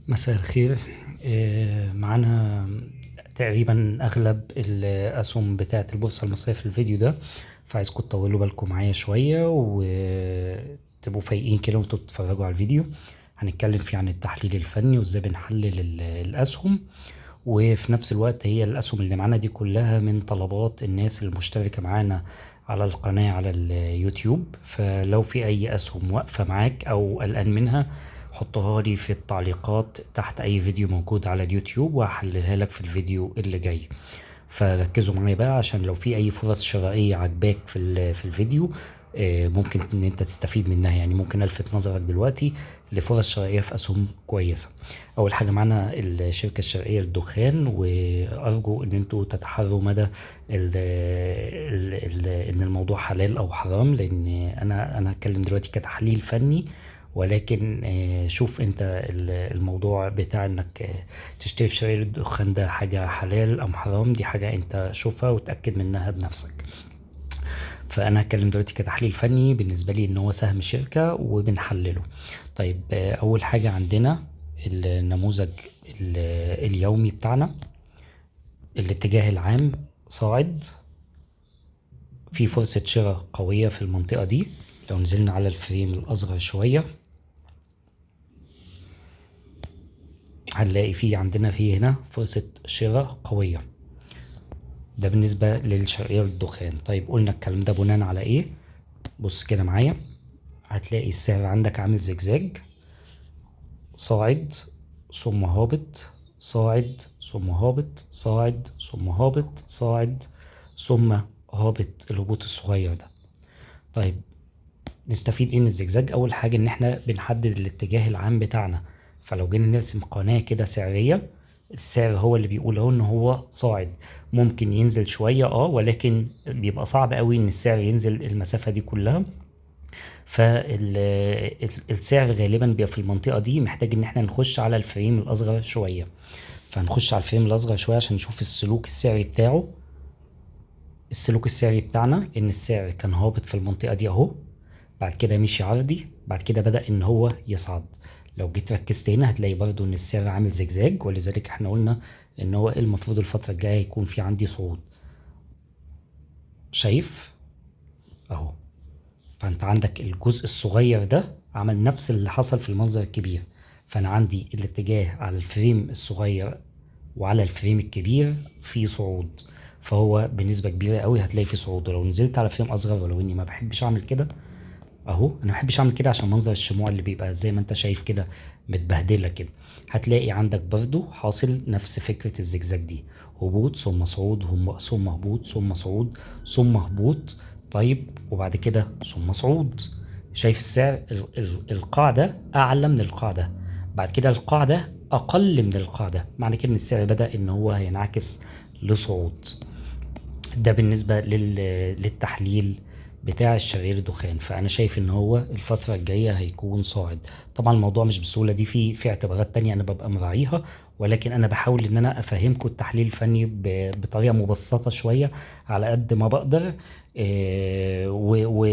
مساء الخير. معانا تقريبا أغلب الأسهم بتاعة البورصة المصرية في الفيديو ده، فعايزكم تطولوا بالكم معايا شوية وتبقوا فايقين كده وانتوا بتتفرجوا على الفيديو. هنتكلم فيه عن التحليل الفني وازاي بنحلل الأسهم، وفي نفس الوقت هي الأسهم اللي معانا دي كلها من طلبات الناس المشتركة معانا على القناة على اليوتيوب. فلو في أي أسهم واقفة معاك أو قلقان منها حطها لي في التعليقات تحت أي فيديو موجود على اليوتيوب وهحللها لك في الفيديو اللي جاي. فركزوا معايا بقى عشان لو في أي فرص شرائية عجباك في الفيديو ممكن ان انت تستفيد منها. يعني ممكن الفت نظرك دلوقتي لفرص شرائية في اسهم كويسة. اول حاجة معانا الشركة الشرقية للدخان، وارجو ان انتوا تتحروا مدى ان الموضوع حلال او حرام، لان انا هتكلم دلوقتي كتحليل فني. ولكن شوف انت الموضوع بتاع انك تشتري في شركة الدخان ده حاجة حلال ام حرام، دي حاجة انت شوفها وتأكد منها بنفسك. فانا هتكلم دلوقتي كتحليل فني بالنسبه لي ان هو سهم شركه وبنحلله. طيب اول حاجه عندنا النموذج اليومي بتاعنا. الاتجاه العام صاعد، في فرصه شراء قويه في المنطقه دي. لو نزلنا على الفريم الاصغر شويه هنلاقي في عندنا هنا فرصه شراء قويه. ده بالنسبه للشرقيه للدخان. طيب قلنا الكلام ده بناء على ايه؟ بص كده معايا، هتلاقي السعر عندك عامل زجزاج، صاعد ثم هابط، صاعد ثم هابط، صاعد ثم هابط، صاعد ثم هابط، الهبوط الصغير ده. طيب نستفيد ايه من الزجزاج؟ اول حاجة ان احنا بنحدد الاتجاه العام بتاعنا. فلو جينا نرسم قناة كده سعرية، السعر هو اللي بيقول اهو ان هو صاعد. ممكن ينزل شوية ولكن بيبقى صعب قوي ان السعر ينزل المسافة دي كلها. فالسعر غالبا بيبقى في المنطقة دي محتاج ان احنا نخش على الفريم الاصغر شوية. فهنخش على الفريم الاصغر شوية عشان نشوف السلوك السعري بتاعه. السلوك السعري بتاعنا ان السعر كان هابط في المنطقة دي اهو، بعد كده مشي عرضي، بعد كده بدأ ان هو يصعد. لو جيت ركزت هنا هتلاقي برضو ان السعر عامل زجزاج، ولذلك احنا قلنا ان هو المفروض الفترة الجاية يكون في عندي صعود. شايف اهو؟ فانت عندك الجزء الصغير ده عمل نفس اللي حصل في المنظر الكبير. فانا عندي الاتجاه على الفريم الصغير وعلى الفريم الكبير في صعود، فهو بنسبة كبيرة قوي هتلاقي في صعود. ولو نزلت على فريم اصغر، ولو اني ما بحبش اعمل كده اهو، انا ما بحبش اعمل كده عشان منظر الشموع اللي بيبقى زي ما انت شايف كده متبهدله كده، هتلاقي عندك برضو حاصل نفس فكرة الزجزاج دي، هبوط ثم صعود ثم هبوط ثم صعود ثم هبوط. طيب وبعد كده ثم صعود. شايف السعر القاعدة أعلى من القاعدة، بعد كده القاعدة أقل من القاعدة، معنى كده إن السعر بدأ إن هو هينعكس لصعود. ده بالنسبة للتحليل بتاع الشرير الدخان. فأنا شايف إن هو الفترة الجاية هيكون صاعد. طبعا الموضوع مش بالسهولة دي، في اعتبارات تانية أنا ببقى مراعيها، ولكن أنا بحاول إن أنا أفهمكم التحليل الفني بطريقة مبسطة شوية على قد ما بقدر.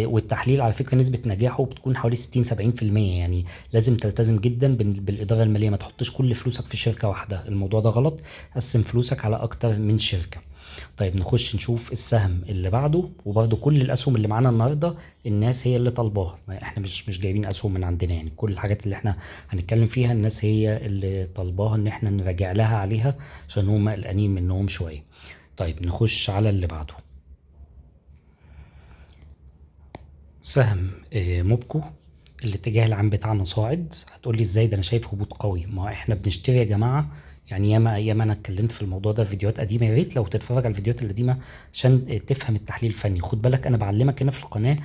والتحليل على فكرة نسبة نجاحه بتكون حوالي 60-70%. يعني لازم تلتزم جدا بالإدارة المالية، ما تحطش كل فلوسك في شركة واحدة، الموضوع ده غلط. قسم فلوسك على أكتر من شركة. طيب نخش نشوف السهم اللي بعده. وبرده كل الاسهم اللي معانا النهارده الناس هي اللي طالباها، احنا مش جايبين اسهم من عندنا. يعني كل الحاجات اللي احنا هنتكلم فيها الناس هي اللي طالباها ان احنا نراجع لها عليها عشان هم قلقانين منهم شويه. طيب نخش على اللي بعده. سهم موبكو، الاتجاه العام بتاعنا صاعد. هتقولي ازاي؟ ده انا شايف هبوط قوي. ما احنا بنشتري يا جماعه، يعني ياما انا اتكلمت في الموضوع ده في فيديوهات قديمه. يا ريت لو تتفرج على الفيديوهات القديمه عشان تفهم التحليل الفني. خد بالك انا بعلمك هنا في القناه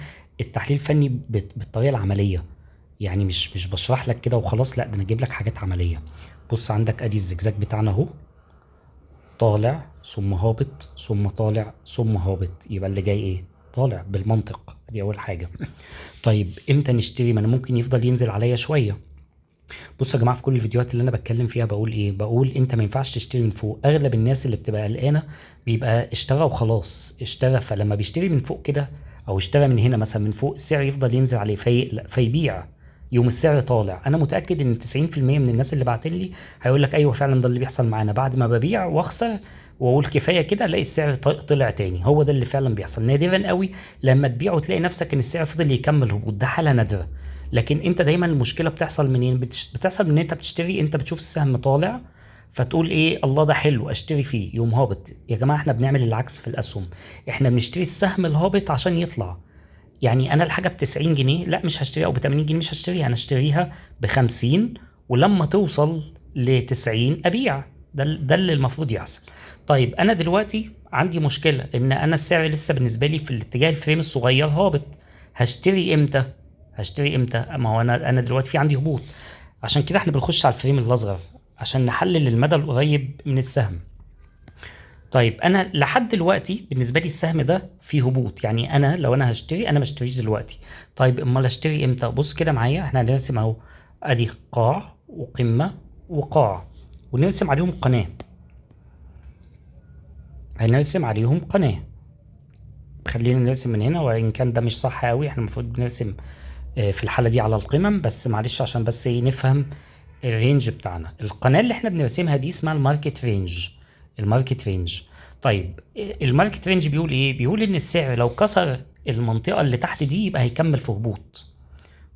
التحليل الفني بالطريقه العمليه، يعني مش بشرح لك كده وخلاص، لا ده انا اجيب لك حاجات عمليه. بص عندك ادي الزجزاج بتاعنا اهو، طالع ثم هابط ثم طالع ثم هابط، يبقى اللي جاي ايه؟ طالع بالمنطق. دي اول حاجه. طيب امتى نشتري؟ ما انا ممكن يفضل ينزل عليا شويه. بصوا يا جماعه، في كل الفيديوهات اللي انا بتكلم فيها بقول ايه؟ بقول انت ما ينفعش تشتري من فوق. اغلب الناس اللي بتبقى قلقانه بيبقى اشترى وخلاص، اشترى، فلما بيشتري من فوق كده او اشترى من هنا مثلا من فوق، السعر يفضل ينزل عليه فيقلق فيبيع، يوم السعر طالع. انا متاكد ان 90% من الناس اللي بعتين لي هيقول لك ايوه فعلا ده اللي بيحصل معانا، بعد ما ببيع واخسر واقول كفايه كده الاقي السعر طلع تاني. هو ده اللي فعلا بيحصل. نادرا قوي لما تبيع وتلاقي نفسك ان السعر فضل يكمل هبوط، ده حاله نادره. لكن انت دايما المشكله بتحصل منين؟ بتحصل من ان انت بتشتري، انت بتشوف السهم طالع فتقول ايه الله ده حلو اشتري فيه، يوم هابط. يا جماعه احنا بنعمل العكس في الاسهم، احنا بنشتري السهم الهابط عشان يطلع. يعني انا الحاجه ب 90 جنيه لا مش هشتريها، او ب 80 جنيه مش هشتريها، انا اشتريها ب 50 ولما توصل ل 90 ابيع. ده اللي المفروض يحصل. طيب انا دلوقتي عندي مشكله ان انا السعر لسه بالنسبه لي في الاتجاه الفريم الصغير هابط. هشتري امتى؟ ما هو انا دلوقتي في عندي هبوط. عشان كده احنا بنخش على الفريم الاصغر عشان نحلل المدى القريب من السهم. طيب انا لحد دلوقتي بالنسبه لي السهم ده فيه هبوط، يعني انا لو انا هشتري انا ما اشتريش دلوقتي. طيب امال اشتري امتى؟ بص كده معايا، احنا هنرسم اهو، ادي قاع وقمه وقاع ونرسم عليهم قناه. هنرسم عليهم قناه. خلينا نرسم من هنا، وان كان ده مش صح قوي، احنا المفروض بنرسم في الحاله دي على القمم بس، معلش عشان بس ايه نفهم الرينج بتاعنا. القناه اللي احنا بنرسمها دي اسمها الماركت رينج. الماركت رينج. طيب الماركت رينج بيقول ايه؟ بيقول ان السعر لو كسر المنطقه اللي تحت دي يبقى هيكمل في هبوط.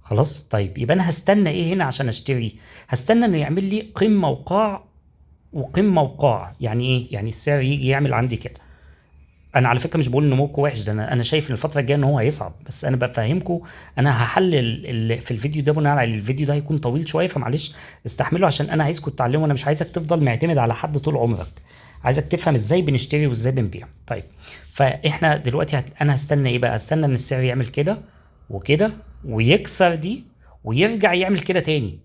خلاص طيب يبقى انا هستنى ايه هنا عشان اشتري؟ هستنى انه يعمل لي قمه وقاع وقمه وقاع. يعني ايه؟ يعني السعر يجي يعمل عندي كده. انا على فكره مش بقول ان موقعه وحش، ده انا شايف ان الفتره الجايه ان هو هيصعد، بس انا بفهمكم. انا هحلل في الفيديو ده بناء على الفيديو ده هيكون طويل شويه، فمعلش استحملوا عشان انا عايزكم تتعلموا. انا مش عايزك تفضل معتمد على حد طول عمرك، عايزك تفهم ازاي بنشتري وازاي بنبيع. طيب فاحنا دلوقتي انا هستنى ايه بقى؟ هستنى ان السعر يعمل كده وكده ويكسر دي ويرجع يعمل كده تاني.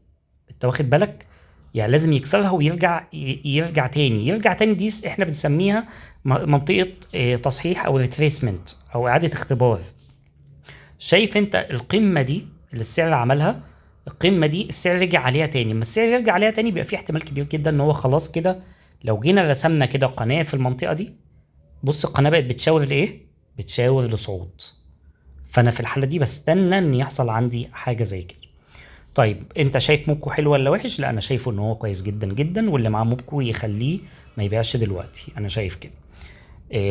انت واخد بالك؟ يعني لازم يكسرها ويرجع يرجع تاني. دي احنا بنسميها منطقة تصحيح او ريتريسمنت او اعادة اختبار. شايف انت القمة دي اللي السعر عملها؟ القمة دي السعر رجع عليها تاني. لما السعر يرجع عليها تاني بيبقى في احتمال كبير جدا ان هو خلاص كده. لو جينا رسمنا كده قناة في المنطقة دي، بص القناة بقت بتشاور لايه؟ بتشاور لصعود. فانا في الحالة دي بستنى ان يحصل عندي حاجة زي كده. طيب انت شايف موبكو حلو ولا وحش؟ لا انا شايفه ان هو كويس جدا جدا، واللي معاه موبكو يخليه ما يبيعش دلوقتي، انا شايف كده.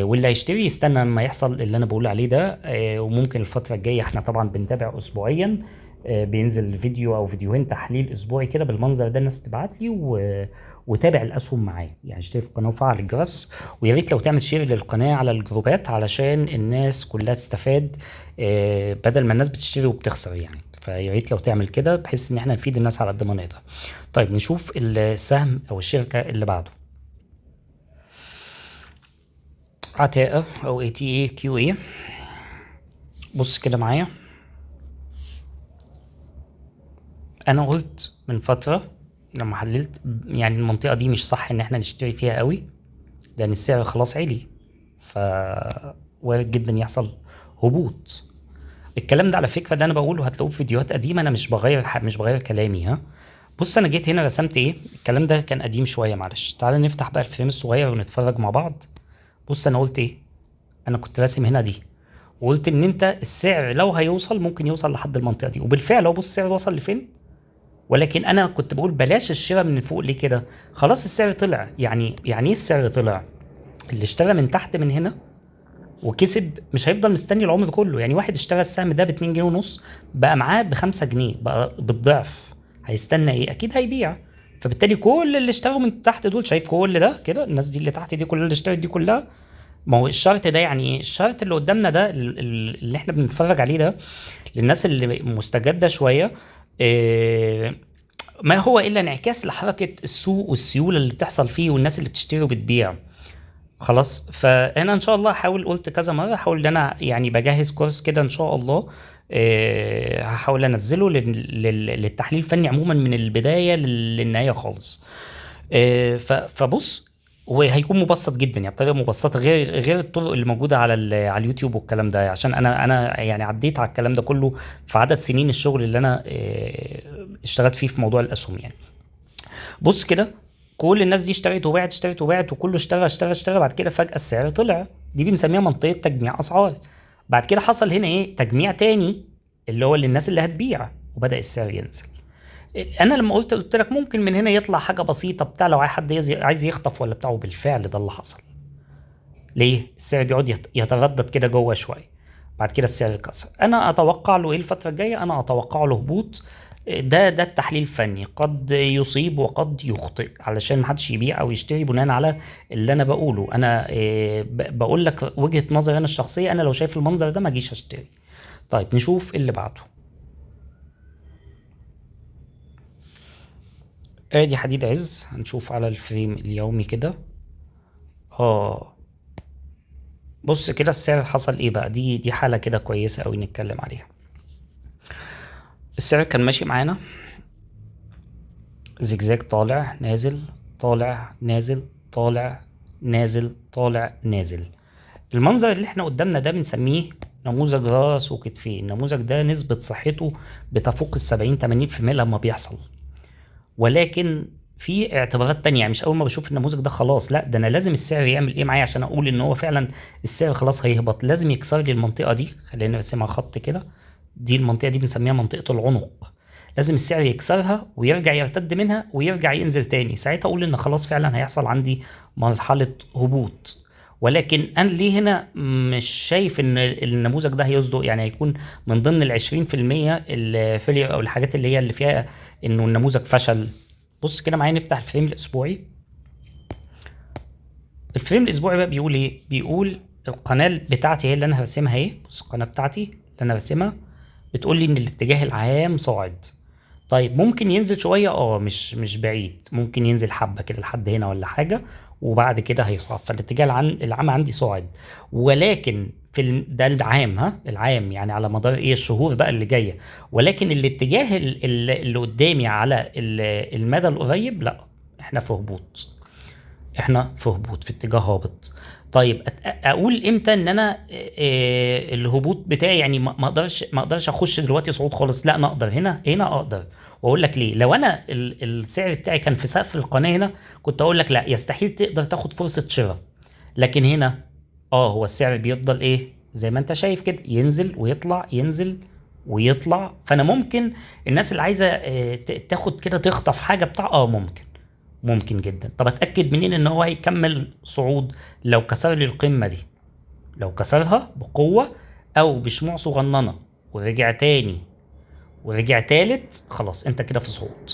واللي هيشتري يستنى لما يحصل اللي انا بقول عليه ده. وممكن الفتره الجايه احنا طبعا بنتابع اسبوعيا، بينزل فيديو او فيديوهين تحليل اسبوعي كده بالمنظر ده، الناس تبعت لي وتابع الاسهم معايا. يعني اشترك في القناه وفعل الجرس، ويا ريت لو تعمل شير للقناه على الجروبات علشان الناس كلها تستفاد، بدل ما الناس بتشتري وبتخسر يعني. فيا ريت لو تعمل كده بحيث ان احنا نفيد الناس على قد ما نقدر. طيب نشوف السهم او الشركه اللي بعده. عتاقة او اي تي اي كيو اي. بص كده معايا، انا قلت من فترة لما حللت يعني المنطقة دي مش صح ان احنا نشتري فيها قوي، لان السعر خلاص عالي، ف وارد جدا يحصل هبوط. الكلام ده على فكرة ده انا بقوله هتلاقوه في فيديوهات قديمة، انا مش بغير كلامي ها. بص انا جيت هنا رسمت ايه، الكلام ده كان قديم شوية، معلش تعالى نفتح بقى الفريم الصغير ونتفرج مع بعض. بص انا قلت ايه، انا كنت راسم هنا دي وقلت ان انت السعر لو هيوصل ممكن يوصل لحد المنطقه دي، وبالفعل هو بص السعر وصل لفين. ولكن انا كنت بقول بلاش الشراء من فوق ليه كده؟ خلاص السعر طلع. يعني ايه السعر طلع؟ اللي اشترى من تحت من هنا وكسب مش هيفضل مستني العمر كله. يعني واحد اشترى السهم ده ب 2 جنيه ونص بقى معاه ب 5 جنيه بقى بالضعف، هيستنى ايه؟ اكيد هيبيع. فبالتالي كل اللي اشتروا من تحت دول، شايف كل ده كده الناس دي اللي تحت دي كلها اللي اشترت دي كلها، ما هو الشرط ده يعني ايه؟ الشرط اللي قدامنا ده اللي احنا بنتفرج عليه ده للناس اللي مستجدة شوية، ما هو الا انعكاس لحركة السوق والسيولة اللي بتحصل فيه والناس اللي بتشتري وبتبيع. خلاص فانا ان شاء الله هحاول، قلت كذا مرة هحاول ان انا يعني بجهز كورس كده ان شاء الله، هحاول انزله للتحليل الفني عموما من البداية للنهاية خالص. فبص وهيكون مبسط جدا يعني بطريقه مبسطه غير الطرق اللي موجوده على اليوتيوب والكلام ده، عشان انا يعني عديت على الكلام ده كله في عدد سنين الشغل اللي انا اشتغلت فيه في موضوع الاسهم يعني. بص كده كل الناس دي اشترت وباعت وكله اشترى بعد كده فجأة السعر طلع. دي بنسميها منطقة تجميع اسعار. بعد كده حصل هنا ايه؟ تجميع تاني اللي هو للناس اللي هتبيع. وبدأ السعر ينزل. انا لما قلت لك ممكن من هنا يطلع حاجه بسيطه بتاع لو حد عايز يخطف ولا بتاعه، بالفعل ده اللي حصل. ليه؟ السعر بيقعد يتردد كده جوه شويه، بعد كده السعر كسر. انا اتوقع له ايه الفتره الجايه؟ انا اتوقع له هبوط. ده التحليل الفني، قد يصيب وقد يخطئ، علشان محدش يبيع او يشتري بناء على اللي انا بقوله. انا بقول لك وجهة نظري انا الشخصيه، انا لو شايف المنظر ده ما اجيش اشتري. طيب نشوف اللي بعده. ادي حديد عز، هنشوف على الفريم اليومي كده. اه بص كده السعر حصل ايه بقى. دي حالة كده كويسة قوي نتكلم عليها. السعر كان ماشي معانا زجزاج، طالع نازل، طالع نازل، طالع نازل، طالع نازل. المنظر اللي احنا قدامنا ده بنسميه نموذج راس وكتفين. النموذج ده نسبة صحته بتفوق 70-80% لما بيحصل، ولكن في اعتبارات تانية. يعني مش اول ما بشوف النموذج ده خلاص، لا، ده انا لازم السعر يعمل ايه معايا عشان اقول ان هو فعلا السعر خلاص هيهبط. لازم يكسر لي المنطقة دي، خلينا نرسمها خط كده. دي المنطقة دي بنسميها منطقة العنق. لازم السعر يكسرها ويرجع يرتد منها ويرجع ينزل تاني، ساعتها اقول ان خلاص فعلا هيحصل عندي مرحلة هبوط. ولكن انا ليه هنا مش شايف ان النموذج ده هيصدق؟ يعني هيكون من ضمن ال20% الفيلير او الحاجات اللي هي اللي فيها انه النموذج فشل. بص كده معايا، نفتح الفريم الاسبوعي. الفريم الاسبوعي بقى بيقول ايه؟ بيقول القناه بتاعتي هي اللي انا هرسمها ايه. بص القناه بتاعتي اللي انا راسمها بتقول لي ان الاتجاه العام صاعد. طيب ممكن ينزل شويه، مش بعيد، ممكن ينزل حبه كده لحد هنا ولا حاجه، وبعد كده هيصعد. فالاتجاه العام عندي صاعد، ولكن ده العام، العام يعني على مدار ايه الشهور بقى اللي جايه. ولكن الاتجاه اللي قدامي على المدى القريب لا، احنا في هبوط، احنا في هبوط، في اتجاه هابط. طيب اقول امتى ان انا الهبوط بتاعي يعني ما اقدرش اخش دلوقتي صعود خالص؟ لا، نقدر هنا اقدر. واقول لك ليه. لو انا السعر بتاعي كان في سقف القناه هنا، كنت اقول لك لا، يستحيل تقدر تاخد فرصه شراء. لكن هنا هو السعر بيفضل ايه زي ما انت شايف كده، ينزل ويطلع، ينزل ويطلع. فانا ممكن الناس اللي عايزه تاخد كده تخطف حاجه بتاع ممكن جدا. طب اتاكد منين ان هو هيكمل صعود؟ لو كسر لي القمه دي، لو كسرها بقوه او بشموع صغننه ورجع تاني ورجع تالت، خلاص انت كده في صعود.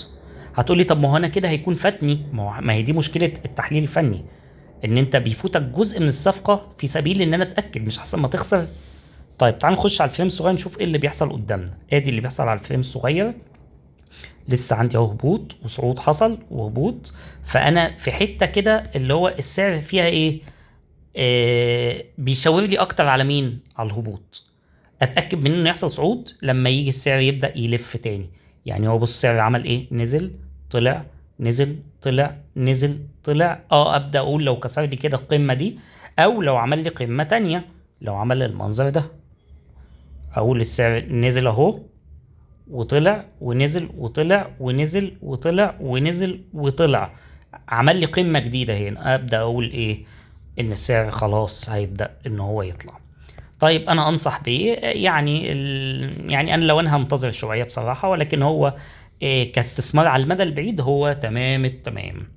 هتقول لي طب ما هو انا كده هيكون فاتني. ما هي دي مشكله التحليل الفني، ان انت بيفوتك جزء من الصفقه في سبيل ان انا اتاكد، مش احسن ما تخسر. طيب تعال نخش على الفريم الصغير نشوف ايه اللي بيحصل قدامنا. ادي اللي بيحصل على الفريم الصغير. لسه عندي اهو هبوط وصعود، حصل وهبوط. فانا في حته كده اللي هو السعر فيها ايه، بيشاور لي اكتر على مين؟ على الهبوط. اتاكد من انه يحصل صعود لما يجي السعر يبدا يلف تاني. يعني هو بص السعر عمل ايه، نزل طلع، نزل طلع، نزل طلع. ابدا اقول لو كسر لي كده القمه دي، او لو عمل لي قمه تانية، لو عمل المنظر ده، اقول السعر نزل اهو وطلع ونزل وطلع ونزل وطلع ونزل وطلع، عمل لي قمة جديدة هنا. ابدأ اقول ايه؟ ان السعر خلاص هيبدأ ان هو يطلع. طيب انا انصح بايه؟ يعني يعني انا لو انا هنتظر شوية بصراحة، ولكن هو كاستثمار على المدى البعيد هو تمام التمام.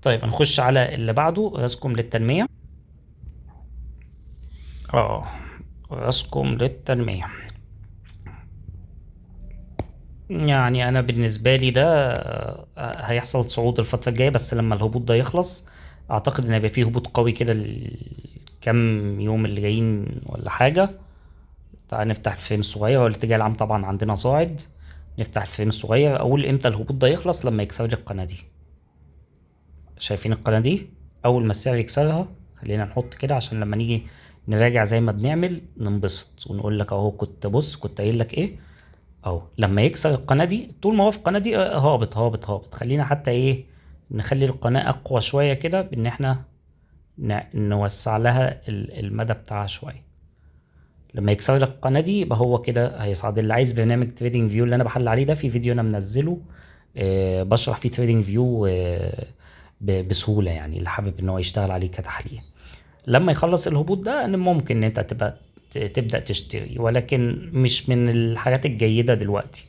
طيب نخش على اللي بعده، رأسكم للتنمية. اه رأسكم للتنمية. يعني انا بالنسبه لي ده هيحصل صعود الفتره الجايه، بس لما الهبوط ده يخلص اعتقد ان هيبقى فيه هبوط قوي كده الكام يوم اللي جايين ولا حاجه. تعال نفتح الفريم الصغير، هو الاتجاه العام طبعا عندنا صاعد. نفتح الفريم الصغير، اقول امتى الهبوط ده يخلص؟ لما يكسر لي القناه دي. شايفين القناه دي؟ اول ما السعر يكسرها، خلينا نحط كده عشان لما نيجي نراجع زي ما بنعمل ننبسط ونقول لك اهو كنت قايل لك ايه. اهو لما يكسر القناة دي، طول ما هو في القناة دي هابط هابط هابط. خلينا حتى ايه، نخلي القناة اقوى شوية كده بان احنا نوسع لها المدى بتاعها شوية. لما يكسر لك القناة دي يبقى هو كده هيصعد. اللي عايز برنامج تريدنج فيو اللي انا بحل عليه ده، في فيديو انا منزله بشرح فيه تريدنج فيو بسهولة، يعني اللي حابب ان هو يشتغل عليه كتحليل. لما يخلص الهبوط ده ممكن ان انت تبقى تبدأ تشتري، ولكن مش من الحاجات الجيدة دلوقتي.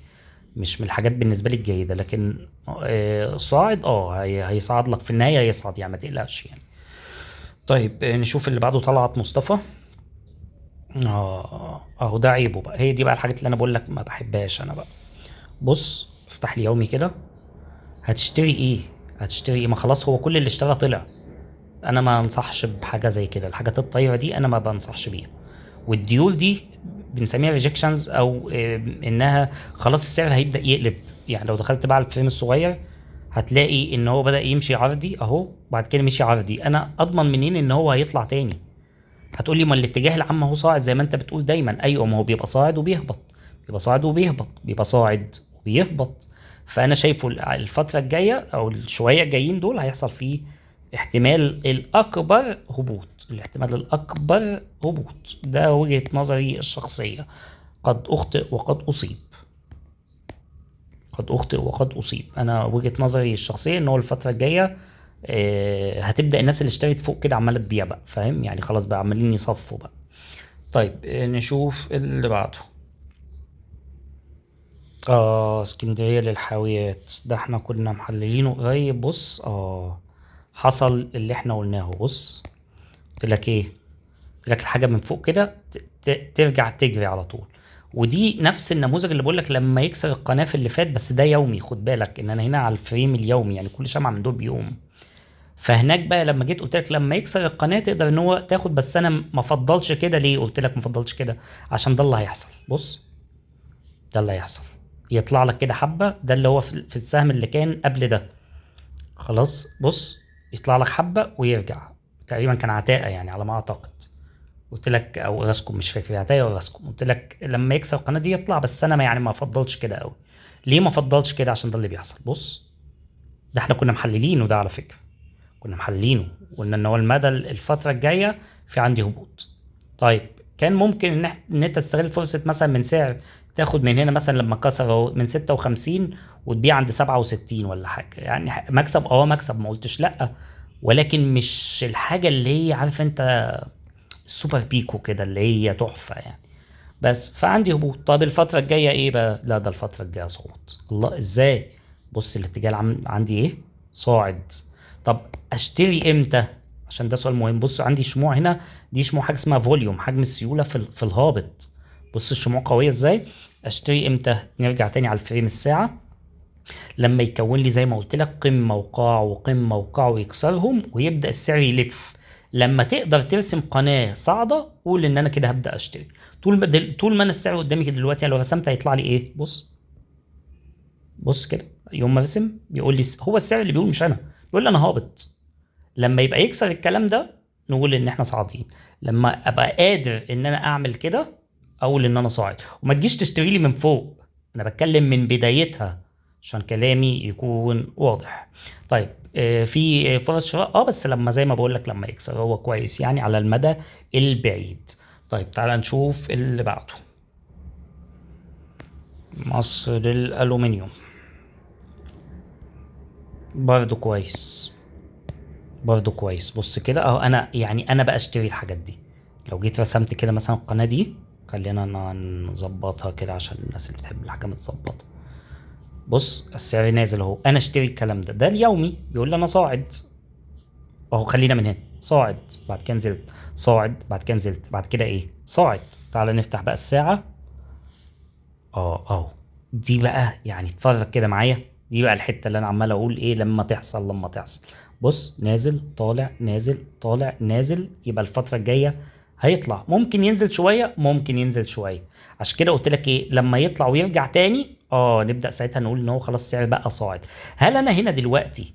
مش من الحاجات بالنسبة لي الجيدة، لكن صاعد هيصعد لك في النهاية، هيصعد يعني ما تقلقش يعني. طيب نشوف اللي بعده. طلعت مصطفى. اهو ده عيبه بقى، هي دي بقى الحاجات اللي انا بقول لك ما بحبهاش انا بقى. بص افتح لي يومي كده. هتشتري ايه؟ هتشتري ايه؟ ما خلاص هو كل اللي اشترى طلع. انا ما انصحش بحاجه زي كده، الحاجات الطايره دي انا ما بنصحش بيها. والديول دي بنسميها ريجكشنز، او انها خلاص السعر هيبدا يقلب. يعني لو دخلت بقى على الفريم الصغير هتلاقي ان هو بدا يمشي عرضي اهو، بعد كده مشي عرضي. انا اضمن منين ان هو هيطلع تاني؟ هتقولي ما الاتجاه العام هو صاعد زي ما انت بتقول دايما. ايوه ما هو بيبقى صاعد وبيهبط، بيبقى صاعد وبيهبط، بيبقى صاعد وبيهبط. فانا شايفه الفتره الجايه او الشويه الجايين دول هيحصل فيه احتمال الاكبر هبوط. الاحتمال الاكبر هبوط، ده وجهة نظري الشخصيه. قد اخطئ وقد اصيب. قد اخطئ وقد اصيب. انا وجهة نظري الشخصيه ان هو الفتره الجايه هتبدا الناس اللي اشترت فوق كده عماله تبيع بقى، فاهم يعني؟ خلاص بقى عمالين يصفوا بقى. طيب نشوف اللي بعده. اسكندرية للحاويات، ده احنا كنا محللينه قريب. بص حصل اللي احنا قلناه. بص قلت لك ايه؟ قلت لك الحاجة من فوق كده ترجع تجري على طول. ودي نفس النموذج اللي بقول لك لما يكسر القناة في اللي فات، بس ده يومي. خد بالك ان انا هنا على الفريم اليومي، يعني كل شمعة من دول بيقوم. فهناك بقى لما جيت قلت لك لما يكسر القناة تقدر ان هو تاخد، بس انا ما فضلش كده. ليه قلت لك ما فضلش كده؟ عشان ده اللي هيحصل. بص ده اللي هيحصل. يطلع لك كده حبة، ده اللي هو في السهم اللي كان قبل ده. خلاص بص يطلع لك حبة ويرجع. تقريبا كان عتاقة يعني على ما اعتقد. قلت لك او راسكم، مش فاكر عتاقة ولا راسكم. قلت لك لما يكسر القناة دي يطلع، بس انا يعني ما افضلش كده قوي. ليه ما افضلش كده؟ عشان ده اللي بيحصل. بص ده احنا كنا محللينه ده على فكرة. كنا محللينه وقلنا ان هو المدى الفترة الجاية في عندي هبوط. طيب كان ممكن ان انت تستغل فرصة مثلا من سعر، تاخد من هنا مثلا لما كسر اهو من 56 وتبيع عند 67 ولا حاجة. يعني مكسب، مكسب، ما قلتش لا. ولكن مش الحاجة اللي هي عارف انت السوبر بيكو كده اللي هي تحفة يعني. بس فعندي هبوط. طب الفترة الجاية ايه بقى؟ لا ده الفترة الجاية صعود. الله ازاي؟ بص الاتجاه عندي ايه؟ صاعد. طب اشتري امتى؟ عشان ده سؤال مهم. بص عندي شموع هنا، دي شموع حاجة اسمها فوليوم، حجم السيولة في الهابط. بص الشموع قوية ازاي. اشتري امتى؟ نرجع تاني على الفريم الساعة. لما يكون لي زي ما قلت لك قمة وقاع وقمة وقاع ويكسرهم ويبدأ السعر يلف. لما تقدر ترسم قناة صاعدة قول ان انا كده هبدأ اشتري. طول ما انا السعر قدامي كده دلوقتي، يعني لو رسمت هيطلع لي ايه؟ بص بص كده. يوم ما ارسم بيقول لي هو السعر اللي بيقول، مش انا. بيقول لي انا هابط. لما يبقى يكسر الكلام ده نقول ان احنا صاعدين. لما ابقى قادر ان انا اعمل كده اقول ان انا صاعد. وما تجيش تشتري لي من فوق، انا بتكلم من بدايتها عشان كلامي يكون واضح. طيب في فرص شراء بس لما زي ما بقول لك لما يكسر هو كويس يعني على المدى البعيد. طيب تعال نشوف اللي بعده. مصر للألومنيوم برضو كويس. برضو كويس. بص كده اهو، انا يعني انا بقى اشتري الحاجات دي. لو جيت رسمت كده مثلا القناة دي، خلينا نظبطها كده عشان الناس اللي بتحب الحاجة متظبطة. بص السعر نازل اهو، انا اشتري الكلام ده اليومي بيقول لي انا صاعد اهو. خلينا من هنا صاعد، بعد كده نزلت، صاعد، بعد كده نزلت، بعد كده ايه؟ صاعد. تعال نفتح بقى الساعة. اهو. دي بقى يعني اتفرج كده معايا، دي بقى الحتة اللي انا عمال اقول ايه لما تحصل لما تحصل. بص نازل طالع نازل طالع نازل، يبقى الفترة الجاية هيطلع. ممكن ينزل شوية، ممكن ينزل شوية. عشان كده قلت لك ايه، لما يطلع ويرجع تاني نبدأ ساعتها نقول ان هو خلاص السعر بقى صاعد. هل انا هنا دلوقتي،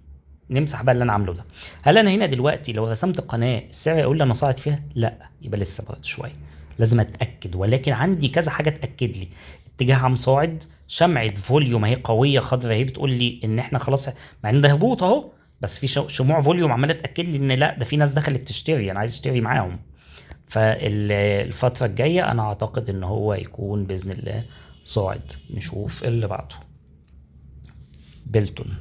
نمسح بقى اللي انا عامله ده، هل انا هنا دلوقتي لو رسمت قناة السعر يقول لي انا صاعد فيها؟ لا، يبقى لسه برضه شوية. لازم اتاكد، ولكن عندي كذا حاجه تاكد لي. اتجاه عام صاعد، شمعة فوليوم اهي قوية خضرا اهي بتقول لي ان احنا خلاص، مع ان ده هبوط اهو، بس في شموع فوليوم عمالة تأكد لي ان لا ده في ناس دخلت تشتري، انا عايز اشتري معاهم. فالفترة الجاية انا اعتقد ان هو يكون بإذن الله صاعد. نشوف اللي بعده. بيلتون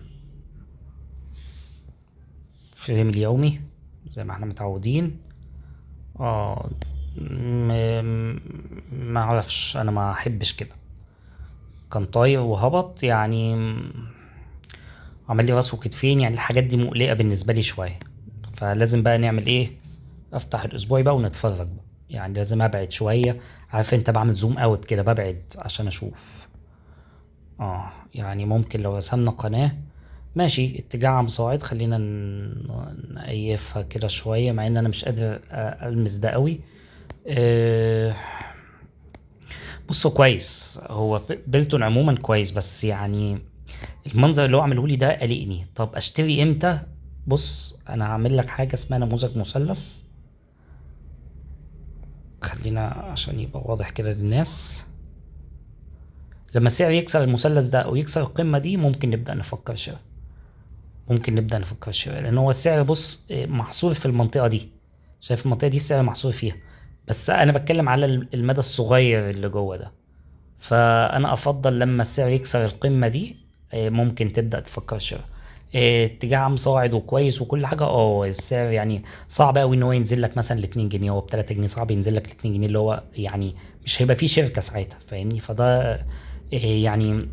فريم اليومي زي ما احنا متعودين. ما اعرفش، انا ما احبش كده. كان طاير وهبط يعني، عمل لي راس وكتفين، يعني الحاجات دي مقلقة بالنسبة لي شوية. فلازم بقى نعمل ايه؟ افتح الاسبوعي بقى ونتفرج بقى. يعني لازم ابعد شوية. عارف انت بعمل زوم اوت كده، ببعد عشان اشوف. يعني ممكن لو رسمنا قناة، ماشي اتجاه عم صاعد، خلينا نقيفها كده شوية، مع ان انا مش قادر المس ده قوي. أه بص، هو كويس، هو بيلتون عموما كويس، بس يعني المنظر اللي هو عامله لي ده قلقني. طب اشتري امتى؟ بص انا هعمل لك حاجة اسمها نموذج مثلث. خلينا عشان يبقى واضح كده للناس. لما السعر يكسر المثلث ده او يكسر القمة دي، ممكن نبدأ نفكر شوية. لان هو السعر بص محصور في المنطقة دي. شايف المنطقة دي السعر محصور فيها. بس انا بتكلم على المدى الصغير اللي جوه ده. فانا افضل لما السعر يكسر القمة دي، ممكن تبدأ تفكر شوية. اتجاه عام صاعد وكويس وكل حاجة. السعر يعني صعب قوي ان هو ينزل لك مثلا ل 2 جنيه، هو ب 3 جنيه صعب ينزل لك ل 2 جنيه، اللي هو يعني مش هيبقى فيه شركة ساعتها، فاهمني؟ فده يعني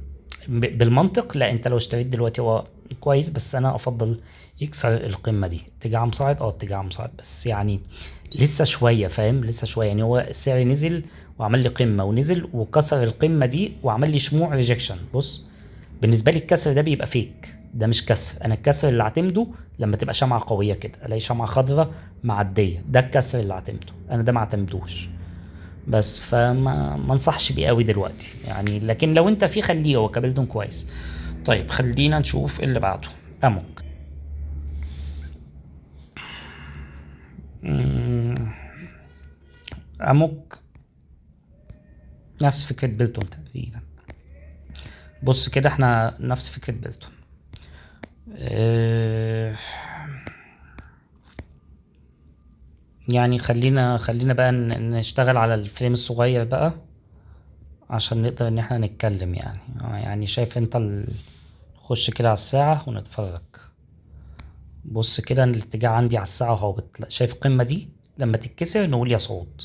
بالمنطق، لا انت لو اشتريت دلوقتي هو كويس، بس انا افضل يكسر القمة دي. اتجاه عام صاعد، اتجاه عام صاعد، بس يعني لسه شوية، فاهم؟ لسه شوية. يعني هو السعر نزل وعمل لي قمة، ونزل وكسر القمة دي وعمل لي شموع ريجكشن. بص، بالنسبة لي الكسر ده بيبقى فيك، ده مش كسر. انا الكسر اللي اعتمده لما تبقى شمعة قوية كده، الاقي شمعة خضراء معدية، ده الكسر اللي اعتمده. انا ده ما اعتمدوش. بس فما انصحش بيه قوي دلوقتي يعني، لكن لو انت فيه خليه، هو كابلتون كويس. طيب خلينا نشوف اللي بعده. اموك. مم، اموك نفس فكرة بيلتون تقريبا. بص كده، احنا نفس فكرة بيلتون. اه يعني خلينا بقى نشتغل على الفريم الصغير بقى، عشان نقدر ان احنا نتكلم يعني. يعني شايف انت خش كده على الساعة ونتفرج. بص كده، أنا الاتجاه عندي على الساعة هابط. شايف القمة دي لما تتكسر نقول يا صعود.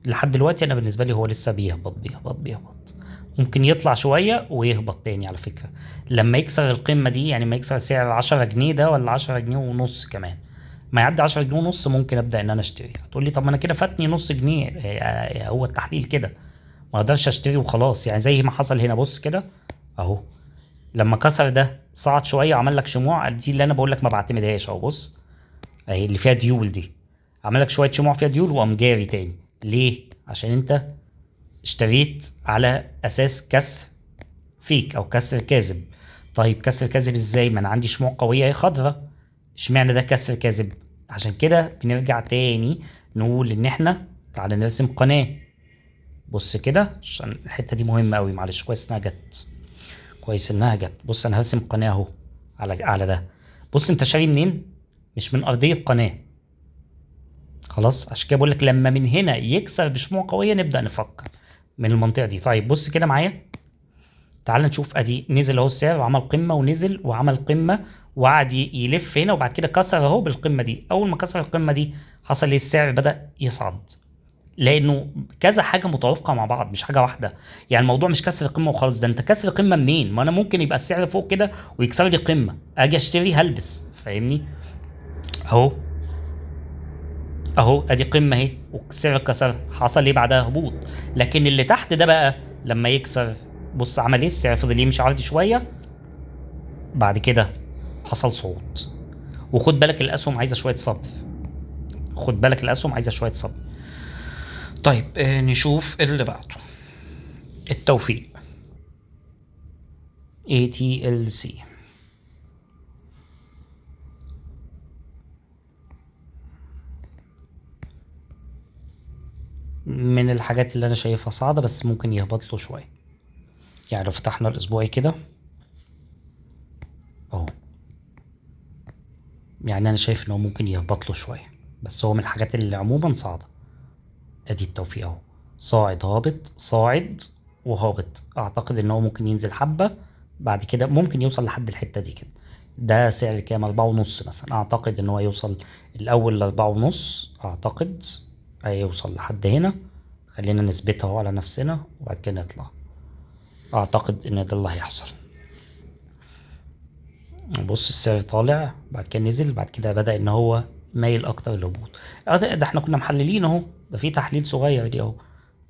لحد دلوقتي انا بالنسبة لي هو لسه بيهبط بيهبط بيهبط. ممكن يطلع شوية ويهبط تاني على فكرة. لما يكسر القمة دي، يعني ما يكسر سعر 10 جنيه ده، ولا 10 جنيه ونص كمان، ما يعدي 10 جنيه ونص، ممكن ابدا ان انا اشتري. هتقول لي طب ما انا كده فاتني نص جنيه. هو التحليل كده، ما اقدرش اشتري وخلاص يعني، زي ما حصل هنا. بص كده اهو، لما كسر ده صعد شويه وعمل لك شموع، دي اللي انا بقول لك ما بعتمدهاش اهو. بص اهي اللي فيها ديول دي، عمل لك شويه شموع فيها ديول وقام جاري تاني. ليه؟ عشان انت اشتريت على اساس كسر فيك او كسر كاذب. طيب كسر كاذب ازاي؟ ما انا عندي شموع قويه هي خضراء. اشمعنى ده كسر كاذب؟ عشان كده بنرجع تاني نقول ان احنا تعالى نرسم قناه. بص كده عشان الحته دي مهمه قوي، معلش. كويس انها جت، كويس انها جت. بص انا هرسم قناه اهو على ده. بص انت شاري منين؟ مش من ارضيه قناه. خلاص، عشان كده بقول لك لما من هنا يكسر بشموع قويه نبدا نفكر من المنطقه دي. طيب بص كده معايا، تعال نشوف. ادي نزل اهو السعر وعمل قمه، ونزل وعمل قمه، وقعد يلف هنا، وبعد كده كسر اهو بالقمه دي. اول ما كسر القمه دي حصل ايه؟ السعر بدا يصعد، لانه كذا حاجه متوافقه مع بعض، مش حاجه واحده. يعني الموضوع مش كسر قمه وخلاص. ده انت كسر قمه منين؟ ما انا ممكن يبقى السعر فوق كده ويكسر لي قمه، اجي اشتري هلبس، فاهمني؟ اهو اهو ادي قمه اهي، والسعر كسر، حصل ايه بعدها؟ هبوط. لكن اللي تحت ده بقى لما يكسر، بص عمل ايه؟ السعر فضل يمشي عرضي شويه، بعد كده حصل صعود. وخد بالك الاسهم عايزه شويه صبر. خد بالك الاسهم عايزه شويه صبر. طيب نشوف اللي بعده. التوفيق. ATLC من الحاجات اللي انا شايفها صاعده، بس ممكن يهبط له شويه. يعني لو فتحنا الاسبوعي كده اهو، يعني انا شايف انه ممكن يهبط له شويه، بس هو من الحاجات اللي عموما صاعده. ادي التوفيق اهو، صاعد هابط صاعد وهابط. اعتقد ان هو ممكن ينزل حبه، بعد كده ممكن يوصل لحد الحته دي كده. ده سعر كام؟ 4.5 مثلا. اعتقد ان هو يوصل الاول ل4.5، اعتقد هيوصل لحد هنا. خلينا نثبتها اهو على نفسنا وبعد كده نطلع. اعتقد ان ده اللي هيحصل. بص السعر طالع، بعد كده نزل، بعد كده بدأ ان هو مايل اكتر للهبوط. ده احنا كنا محللين اهو، ده في تحليل صغير دي اهو.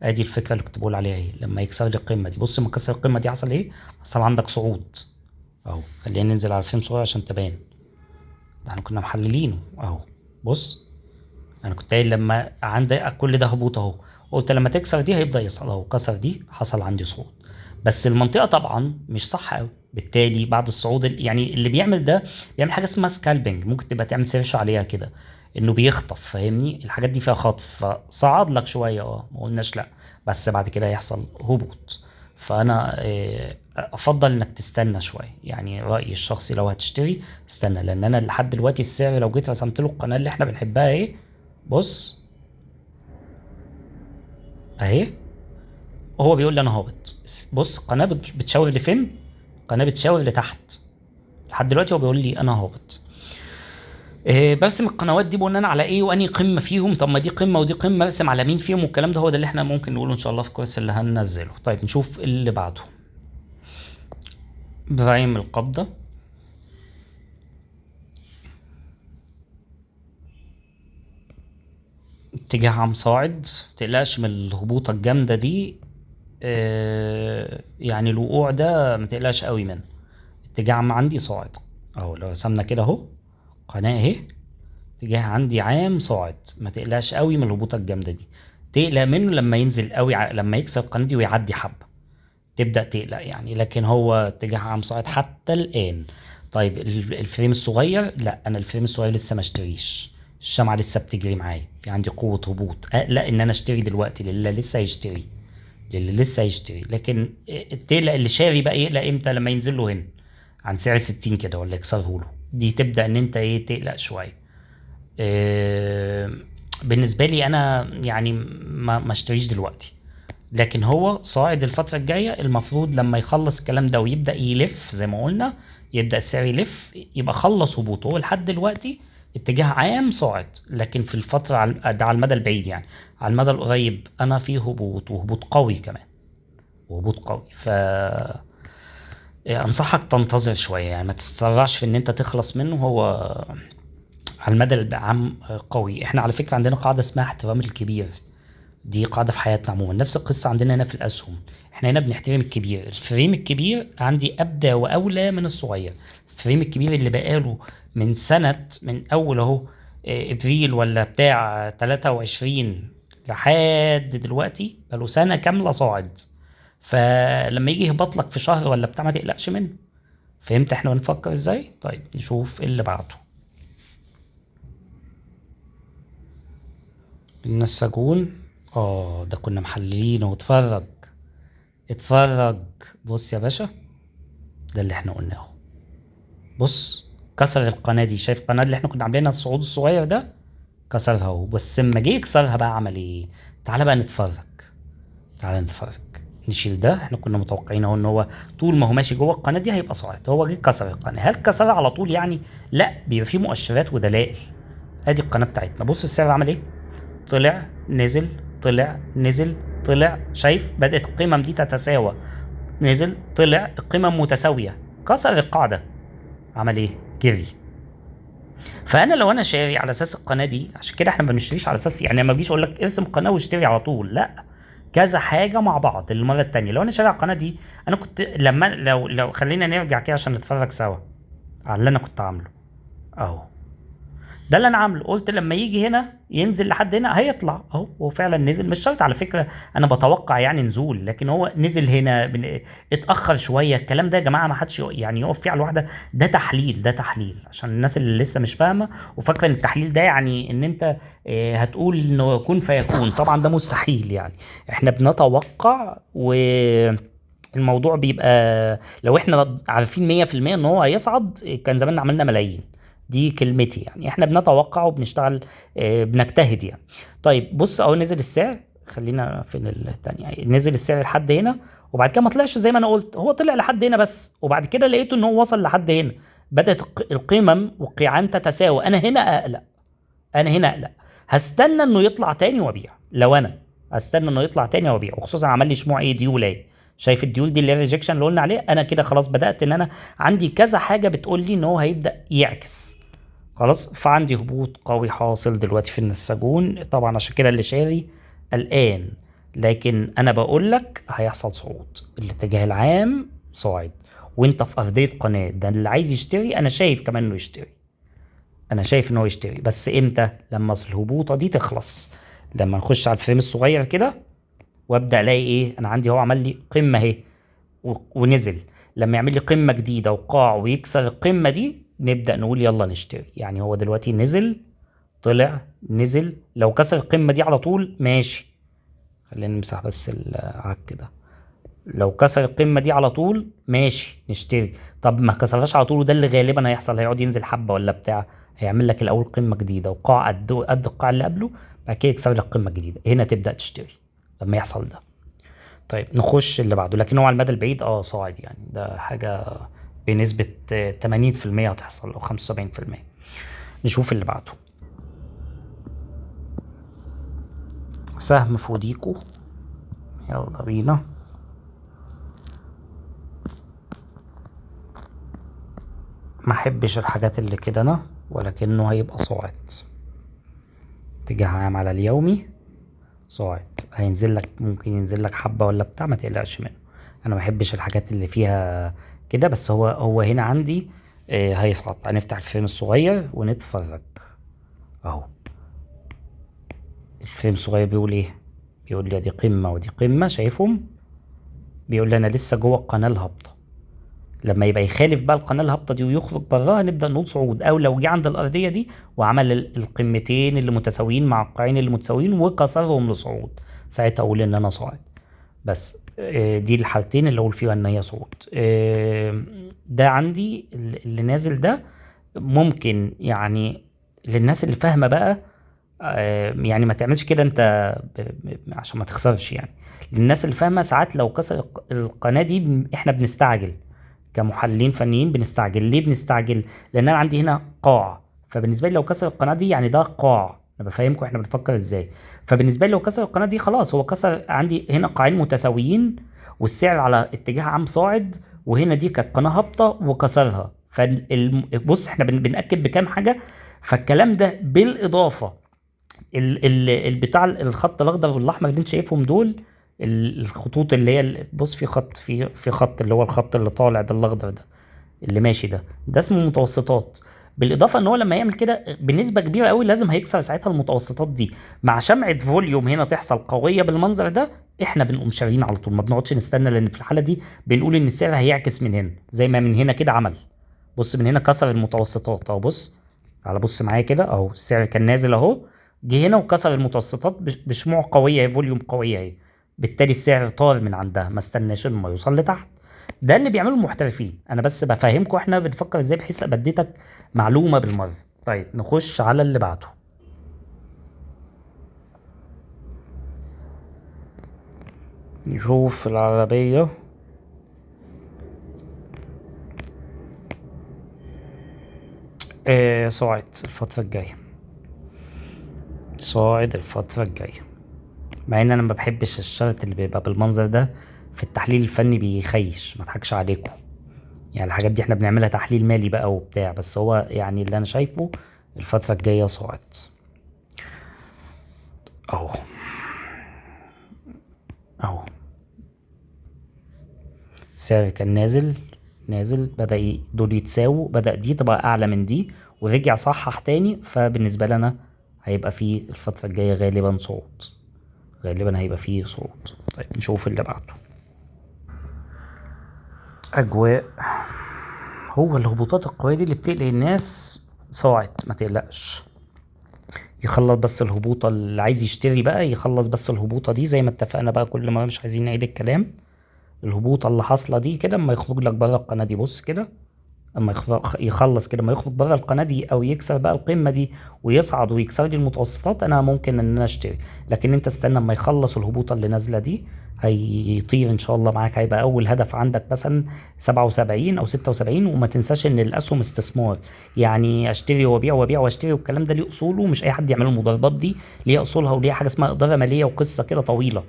ادي الفكره اللي كنت بقول عليها اهي، لما يكسر لي القمه دي. بص لما كسر القمه دي حصل ايه؟ حصل عندك صعود اهو. خلينا ننزل على فيلم صغير عشان تبان. ده احنا كنا محللينه اهو. بص انا كنت قايل لما عندك كل ده هبوط اهو، قلت لما تكسر دي هيبدأ يصعد اهو. كسر دي حصل عندي صعود، بس المنطقة طبعا مش صح قوي. بالتالي بعد الصعود يعني اللي بيعمل ده بيعمل حاجة اسمها سكالبنج، ممكن تبقى تعمل سيرش عليها كده، انه بيخطف. فاهمني؟ الحاجات دي فيها خطف، فصعد لك شوية ما قلناش لا، بس بعد كده يحصل هبوط. فانا افضل انك تستنى شويه، يعني رايي الشخصي لو هتشتري استنى، لان انا لحد دلوقتي السعر لو جيت رسمت له القناه اللي احنا بنحبها ايه، بص اهي، هو بيقول لي انا هابط. بص قناه بتشاور لفين، قناه بتشاور لتحت. لحد دلوقتي هو بيقول لي انا هابط. إيه برسم القنوات دي بناء على ايه واني قمه فيهم؟ طب ما دي قمه ودي قمه، ارسم على مين فيهم؟ والكلام ده هو ده اللي احنا ممكن نقوله ان شاء الله في الكورس اللي هننزله. طيب نشوف اللي بعده. برايم القبضه، اتجاه عام صاعد، متقلقش من الهبوطة الجامدة دي. يعني الوقوع ده متقلقش قوي منه. اتجاه عام عندي صاعد اهو، لو رسمنا كده اهو قناة اهي، اتجاه عندي عام صاعد، ما تقلقش قوي من الهبوطة الجامدة دي. تقلق منه لما ينزل قوي، لما يكسر القناة دي ويعدي حبة تبدأ تقلق يعني، لكن هو اتجاه عام صاعد حتى الآن. طيب الفريم الصغير، لا أنا الفريم الصغير لسه ما اشتريش، الشمعة لسه بتجري معايا، في عندي قوة هبوط. أقلق إن أنا اشتري دلوقتي للي لسه هيشتري، للي لسه هيشتري. لكن تقلق اللي شاري بقى يقلق امتى؟ لما ينزل له هنا عن سعر 60 كده ولا يكسره له، دي تبدأ إن أنت إيه تقلق شوية. بالنسبة لي أنا يعني ما اشتريش دلوقتي، لكن هو صاعد الفترة الجاية. المفروض لما يخلص الكلام ده ويبدأ يلف زي ما قلنا، يبدأ السعر يلف، يبقى خلص هبوطه. هو لحد دلوقتي اتجاه عام صاعد، لكن في الفترة ده على المدى البعيد يعني. على المدى القريب أنا في هبوط، وهبوط قوي كمان، وهبوط قوي. أنصحك تنتظر شوية، يعني ما تتسرعش في إن أنت تخلص منه. هو على المدى العام قوي. احنا على فكرة عندنا قاعدة اسمها احترام الكبير، دي قاعدة في حياتنا عموما. نفس القصة عندنا هنا في الأسهم، احنا هنا بنحترم الكبير. الفريم الكبير عندي أبدى وأولى من الصغير. الفريم الكبير اللي بقاله من سنة، من أول أهو إبريل ولا بتاع 23 لحد دلوقتي، بقاله سنة كاملة صاعد. فلما يجي يهبط لك في شهر ولا بتاع ما تقلقش منه. فهمت احنا بنفكر ازاي؟ طيب نشوف اللي بعده. النساجون، ده كنا محللينه. واتفرج اتفرج، بص يا باشا، ده اللي احنا قلناه. بص كسر القناة دي، شايف القناة اللي احنا كنا عاملينها الصعود الصغير ده؟ كسرها اهو. بس لما جه يكسرها بقى عمل ايه؟ تعالى بقى نتفرج، تعالى نتفرج. نشيل ده، احنا كنا متوقعين اهو ان هو طول ما هو ماشي جوه القناة دي هيبقى صاعد. هو جه كسر القناة، هل كسرها على طول يعني؟ لا، بيبقى فيه مؤشرات ودلائل. ادي القناة بتاعتنا، بص السعر عمل ايه؟ طلع نزل، طلع نزل، طلع. شايف بدأت القمم دي تتساوى، نزل طلع، القمم متساوية، كسر القاعدة، عمل ايه؟ جري. فانا لو انا شاري على اساس القناة دي، عشان كده احنا ما بنشتريش على اساس يعني ما بيجيش اقول لك ارسم قناة واشتري على طول، لا، كذا حاجة مع بعض. المرة التانية لو انا شاري على القناة دي، انا كنت لما لو خلينا نرجع كده عشان نتفرج سوا على اللي انا كنت عامله اهو. ده اللي انا عامله، قلت لما يجي هنا ينزل لحد هنا هيطلع اهو. هو فعلا نزل، مش شرط على فكره انا بتوقع يعني نزول، لكن هو نزل هنا اتاخر شويه. الكلام ده يا جماعه ما حدش يعني يقف فيه على الواحده. ده تحليل، ده تحليل عشان الناس اللي لسه مش فاهمه وفاكره ان التحليل ده يعني ان انت هتقول انه يكون فيكون. طبعا ده مستحيل يعني. احنا بنتوقع، الموضوع بيبقى لو احنا عارفين 100% ان هو هيصعد كان زماننا عملنا ملايين. دي كلمتي يعني، احنا بنتوقع وبنشتغل، بنجتهد يعني. طيب بص اهو نزل السعر، خلينا في التانية. نزل السعر لحد هنا، وبعد كده ما طلعش زي ما انا قلت، هو طلع لحد هنا بس، وبعد كده لقيته ان هو وصل لحد هنا. بدأت القمم والقيعان تتساوى. انا هنا اقلق، انا هنا اقلق. هستنى انه يطلع تاني وابيع. لو انا هستنى انه يطلع تاني وابيع، وخصوصا عمل لي شموع ايه دي ولاي. شايف الديول دي اللي هي الريجكشن اللي قلنا عليه؟ انا كده خلاص بدات ان انا عندي كذا حاجه بتقول لي ان هو هيبدا يعكس. خلاص، فعندي هبوط قوي حاصل دلوقتي في النساجون طبعا، عشان كده اللي شاري الان. لكن انا بقول لك هيحصل صعود، الاتجاه العام صاعد، وانت في ارضيه قناه. ده اللي عايز يشتري انا شايف كمان انه يشتري، انا شايف ان هو يشتري، بس امتى؟ لما الهبوطه دي تخلص، لما نخش على الفريم الصغير كده وابدا الاقي ايه، انا عندي هو عمل لي قمه اهي ونزل. لما يعمل لي قمه جديده وقاع ويكسر القمه دي نبدا نقول يلا نشتري. يعني هو دلوقتي نزل طلع نزل، لو كسر القمه دي على طول ماشي، خلينا نمسح بس العك ده. لو كسر القمه دي على طول ماشي نشتري. طب ما كسرهاش على طول، وده اللي غالبا هيحصل، هيقعد ينزل حبه ولا بتاع، هيعمل لك الاول قمه جديده وقاع قد القاع اللي قبله، بعد كده يكسر لك قمه جديده، هنا تبدا تشتري لما يحصل ده. طيب نخش اللي بعده. لكن هو على المدى البعيد صاعد، يعني ده حاجه بنسبه 80% هتحصل او 75%. نشوف اللي بعده. سهم فوديكو، يلا بينا. ما احبش الحاجات اللي كده انا، ولكنه هيبقى صاعد. اتجاه عام على اليومي صاعد، هينزل لك، ممكن ينزل لك حبة ولا بتاع، ما تقلقش منه. انا ما بحبش الحاجات اللي فيها كده، بس هو هنا عندي هيصعد. هنفتح الفريم الصغير ونتفرج اهو. الفريم الصغير بيقول ايه؟ بيقول لي دي قمة ودي قمة، شايفهم؟ بيقول لي انا لسه جوه القناة الهابطة. لما يبقى يخالف بقى القناه الهابطه دي ويخرج براها نبدا نقول صعود، او لو جه عند الارضيه دي وعمل القمتين اللي متساويين مع القاعين اللي متساويين وكسرهم لصعود، ساعتها اقول ان انا صاعد. بس دي الحالتين اللي اقول فيها ان هي صعود. ده عندي اللي نازل ده ممكن يعني للناس اللي فاهمه بقى، يعني ما تعملش كده انت عشان ما تخسرش يعني. للناس اللي فاهمه ساعات لو كسر القناه دي احنا بنستعجل كمحللين فنيين. بنستعجل ليه؟ بنستعجل لان انا عندي هنا قاع، فبالنسبه لي لو كسر القناه دي يعني ده قاع. انا بفهمكم احنا بنفكر ازاي. فبالنسبه لي لو كسر القناه دي خلاص، هو كسر عندي هنا قاعين متساويين والسعر على اتجاه عام صاعد، وهنا دي كانت قناه هابطه وكسرها. فبص احنا بنأكد بكام حاجه. فالكلام ده بالاضافه البتاع الخط الاخضر والاحمر اللي انت شايفهم دول، الخطوط اللي هي بص في خط في خط اللي هو الخط اللي طالع ده الاخضر ده اللي ماشي ده اسمه متوسطات. بالاضافه ان هو لما يعمل كده بنسبه كبيره قوي لازم هيكسر ساعتها المتوسطات دي مع شمعه فوليوم هنا تحصل قويه بالمنظر ده، احنا بنقوم شاريين على طول، ما بنقعدش نستنى. لان في الحاله دي بنقول ان السعر هيعكس من هنا زي ما من هنا كده عمل. بص من هنا كسر المتوسطات اهو، بص تعالى بص معايا كده اهو، السعر كان نازل اهو، جه هنا وكسر المتوسطات بشموع قويه، فوليوم قويه اهي، بالتالي السعر طار من عندها، ما استناش انه يوصل لتحت. ده اللي بيعمله المحترفين، انا بس بفهمكم احنا بنفكر ازاي بحيث ابقى اديتك معلومه بالمره. طيب نخش على اللي بعده. نشوف العربيه. صاعد الفتره الجايه، صاعد الفتره الجايه، مع ان انا ما بحبش الشرط اللي بيبقى بالمنظر ده في التحليل الفني، بيخيش ما اضحكش عليكم. يعني الحاجات دي احنا بنعملها تحليل مالي بقى وبتاع، بس هو يعني اللي انا شايفه الفترة الجاية صاعد اهو اهو. السعر كان نازل بدأ دول يتساووا، بدأ دي تبقى اعلى من دي ورجع صحح تاني. فبالنسبة لنا هيبقى فيه الفترة الجاية غالبا صعود، غالبا هيبقى فيه صعود. طيب نشوف اللي بعده. اجواء، هو الهبوطات القوية دي اللي بتقلق الناس. صاعد ما تقلقش، يخلص بس الهبوطة اللي عايز يشتري بقى، يخلص بس الهبوطة دي زي ما اتفقنا بقى كل مرة، مش عايزين نعيد الكلام. الهبوطة اللي حاصلة دي كده اما يخرج لك بره القناة دي، بص كده اما يخلص كده، اما يخرج بره القناة دي او يكسر بقى القمة دي ويصعد ويكسر لي المتوسطات، انا ممكن ان انا اشتري. لكن انت استنى اما يخلص الهبوطة اللي نازلة دي، هيطير ان شاء الله معاك. هيبقى اول هدف عندك مثلا 77 او 76. وما تنساش ان الاسهم استثمار، يعني اشتري وابيع وابيع واشتري، والكلام ده ليه اصوله، مش اي حد يعمل المضاربات دي، ليها اصولها وليها حاجه اسمها اداره ماليه وقصه كده طويله.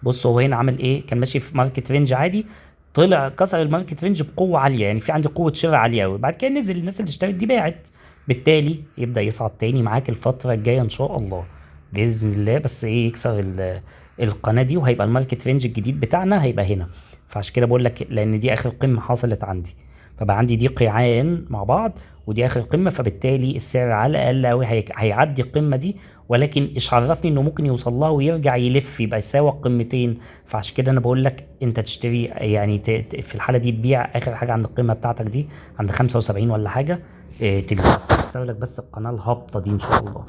بص هو هنا عمل ايه، كان ماشي في ماركت رينج عادي، طلع كسر الماركت رينج بقوه عاليه، يعني في عندي قوه شراء عاليه قوي، بعد كده نزل، الناس اللي اشترت دي باعت، بالتالي يبدا يصعد تاني معاك الفتره الجايه ان شاء الله باذن الله، بس ايه يكسر القناه دي، وهيبقى الماركت رينج الجديد بتاعنا هيبقى هنا. فعشان كده بقول لك، لان دي اخر قمه حصلت عندي، فبقى عندي دي قيعان مع بعض، ودي اخر قمه، فبالتالي السعر على الاقل قوي هيعدي القمه دي، ولكن ايش عرفني انه ممكن يوصل لها ويرجع يلف يبقى يساوي القمتين. فعشان كده انا بقول لك انت تشتري، يعني في الحاله دي تبيع اخر حاجه عند القمه بتاعتك دي عند 75 ولا حاجه، تبيع، تكسر لك بس القناه الهابطه دي ان شاء الله.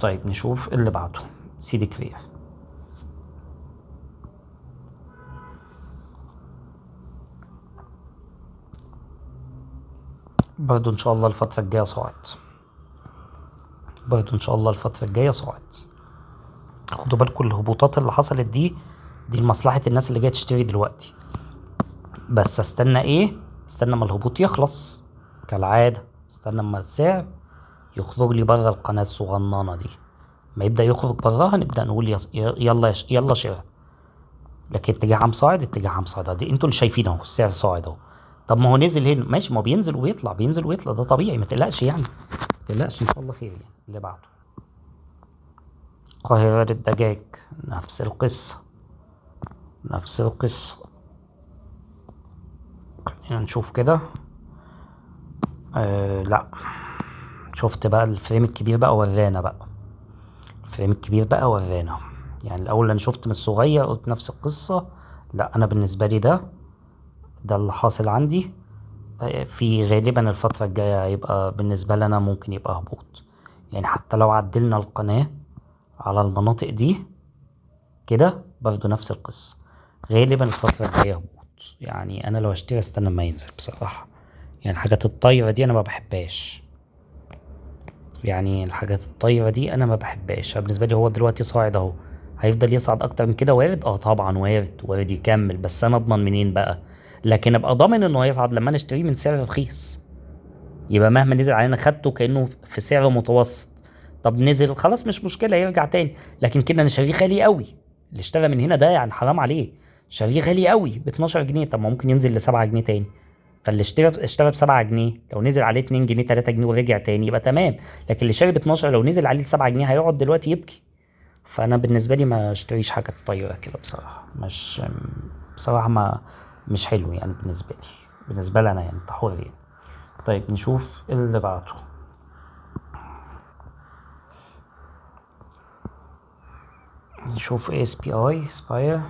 طيب نشوف اللي بعده، سيدي كفير. برضو ان شاء الله الفتره الجايه صاعد، برضو ان شاء الله الفتره الجايه صاعد. خدوا بالكم الهبوطات اللي حصلت دي لمصلحه الناس اللي جايه تشتري دلوقتي، بس استنى ايه، استنى ما الهبوط يخلص كالعادة، استنى ما السعر يخرج لي بره القناة الصغننة دي، ما يبدأ يخرج براها نبدأ نقول يلا يلا شراء. لكن اتجاه عام صاعد، اتجاه عام صاعد دي انتوا اللي شايفين اهو، السعر صاعد اهو. طب ما هو نزل هنا ماشي، ما هو بينزل ويطلع، بينزل ويطلع، ده طبيعي، ما تقلقش يعني، ما تقلقش ان شاء الله خير يعني. اللي بعده قاهرة الدجاج، نفس القصة، نفس القصة. خلينا نشوف كده. لا، شفت بقى الفريم الكبير بقى ورانا بقى، الفريم الكبير بقى ورانا. يعني الاول انا شفت من الصغير قلت نفس القصة، لا انا بالنسبة لي ده اللي حاصل عندي. في غالبا الفترة الجاية هيبقى بالنسبة لنا ممكن يبقى هبوط، يعني حتى لو عدلنا القناة على المناطق دي كده برضو نفس القصة، غالبا الفترة الجاية هبوط. يعني انا لو اشتري استنى ما ينزل بصراحة، يعني حاجات الطايرة دي انا ما بحبهاش، يعني الحاجات الطايرة دي انا ما بحبهاش. أنا بالنسبة لي هو دلوقتي صاعد اهو، هيفضل يصعد اكتر من كده وارد، طبعا وارد، وارد يكمل، بس انا اضمن منين بقى؟ لكن ابقى ضامن انه هيصعد لما انا اشتريه من سعر رخيص، يبقى مهما نزل علينا خدته كأنه في سعر متوسط. طب نزل خلاص مش مشكلة يرجع تاني، لكن كده انا شاريه غالي قوي، اللي اشترى من هنا ده يعني حرام عليه، شاريه غالي قوي ب 12 جنيه، طب ما ممكن ينزل ل 7 جنيه تاني. فاللي اشترى ب 7 جنيه لو نزل عليه 2 جنيه 3 جنيه ورجع تاني يبقى تمام، لكن اللي شاري ب 12 لو نزل عليه 7 جنيه هيقعد دلوقتي يبكي. فانا بالنسبه لي ما اشتريش حاجه طايره كده بصراحه، مش بصراحه ما مش حلو يعني بالنسبه لي، بالنسبه لي انا يعني، انت حر يعني. طيب نشوف اللي بعده. نشوف اس بي اي سباير.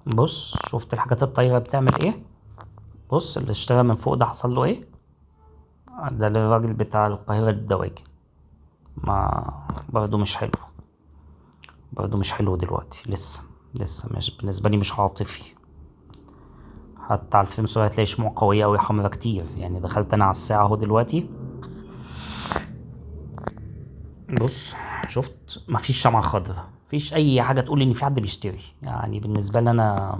بص شفت الحاجات الطايره بتعمل ايه، بص اللي اشتغل من فوق ده حصل له ايه، ده للراجل بتاع القاهره الدواجن، ما برضو مش حلو، برضو مش حلو دلوقتي، لسه مش بالنسبه لي مش عاطفي. حتى على الفيلم صورة هتلاقي شموع قوية أوي حمرا كتير، يعني دخلت أنا على الساعة أهو دلوقتي، بص شفت مفيش شمعة خضرا، مفيش أي حاجة تقول إن في حد بيشتري. يعني بالنسبة لي أنا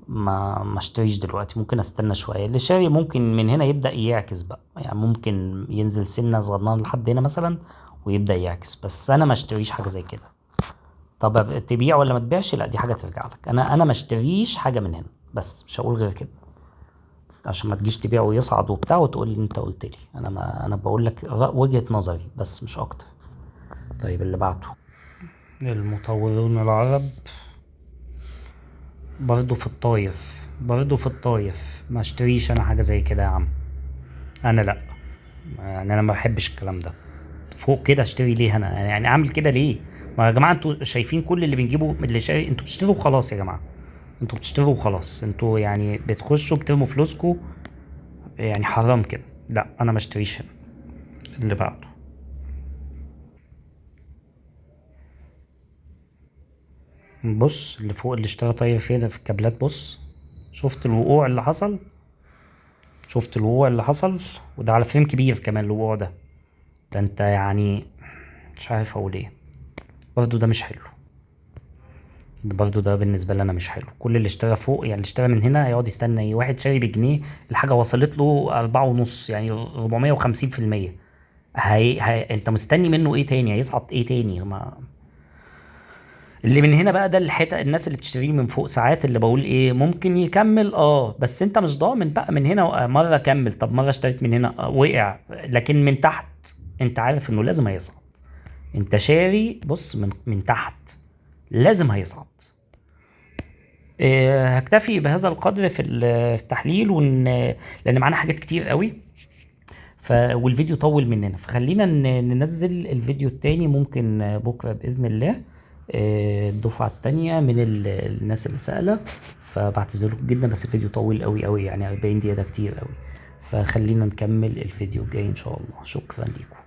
ما اشتريش دلوقتي، ممكن استنى شوية، اللي شاري ممكن من هنا يبدأ يعكس بقى، يعني ممكن ينزل سنة صغننة لحد هنا مثلا ويبدأ يعكس، بس أنا ما اشتريش حاجة زي كده. طب تبيع ولا ما تبيعش، لا دي حاجة ترجع لك، أنا ما اشتريش حاجة من هنا، بس مش هقول غير كده، عشان ما تجيش تبيع ويصعد وبتاع وتقول لي انت قلت لي، انا بقول لك وجهة نظري بس مش اكتر. طيب اللي بعده المطورون العرب، برضو في الطايف، برضو في الطايف، ما اشتريش انا حاجة زي كده يا عم، انا لا، يعني انا ما بحبش الكلام ده، فوق كده اشتري ليه انا، يعني اعمل كده ليه؟ ما يا جماعة انتوا شايفين كل اللي بنجيبه من اللي شاري، انتوا بتشتروا وخلاص يا جماعة، انتوا بتشتروا وخلاص، انتوا يعني بتخشوا بترموا فلوسكم، يعني حرام كده، لا انا ما اشتريش هنا. اللي بعده بص اللي فوق اللي اشترى طاير فين في الكابلات، بص شفت الوقوع اللي حصل، شفت الوقوع اللي حصل، وده على فريم كبير كمان الوقوع ده انت يعني مش عارف اقول ايه، برضو ده مش حلو، برضو ده بالنسبة لي انا مش حلو. كل اللي اشترى فوق يعني اللي اشترى من هنا يقعد يستنى ايه، واحد شاري بجنيه الحاجة وصلت له 4.5، يعني 450%. انت مستني منه ايه تاني؟ هيصعد ايه تاني؟ ما اللي من هنا بقى ده الحته، الناس اللي بتشتري من فوق ساعات اللي بقول ايه ممكن يكمل، بس انت مش ضامن بقى من هنا مره كمل، طب مره اشتريت من هنا وقع، لكن من تحت انت عارف انه لازم هيصعد. انت شاري بص من تحت لازم هيصعد. هكتفي بهذا القدر في التحليل، لان معانا حاجات كتير قوي، والفيديو طول مننا، فخلينا ننزل الفيديو التاني ممكن بكرة بإذن الله. الدفعة التانية من الناس اللي سألة، فبعتذرلكم جدا، بس الفيديو طول قوي قوي، يعني 40 دقيقة ده كتير قوي. فخلينا نكمل الفيديو الجاي إن شاء الله. شكرا لكم.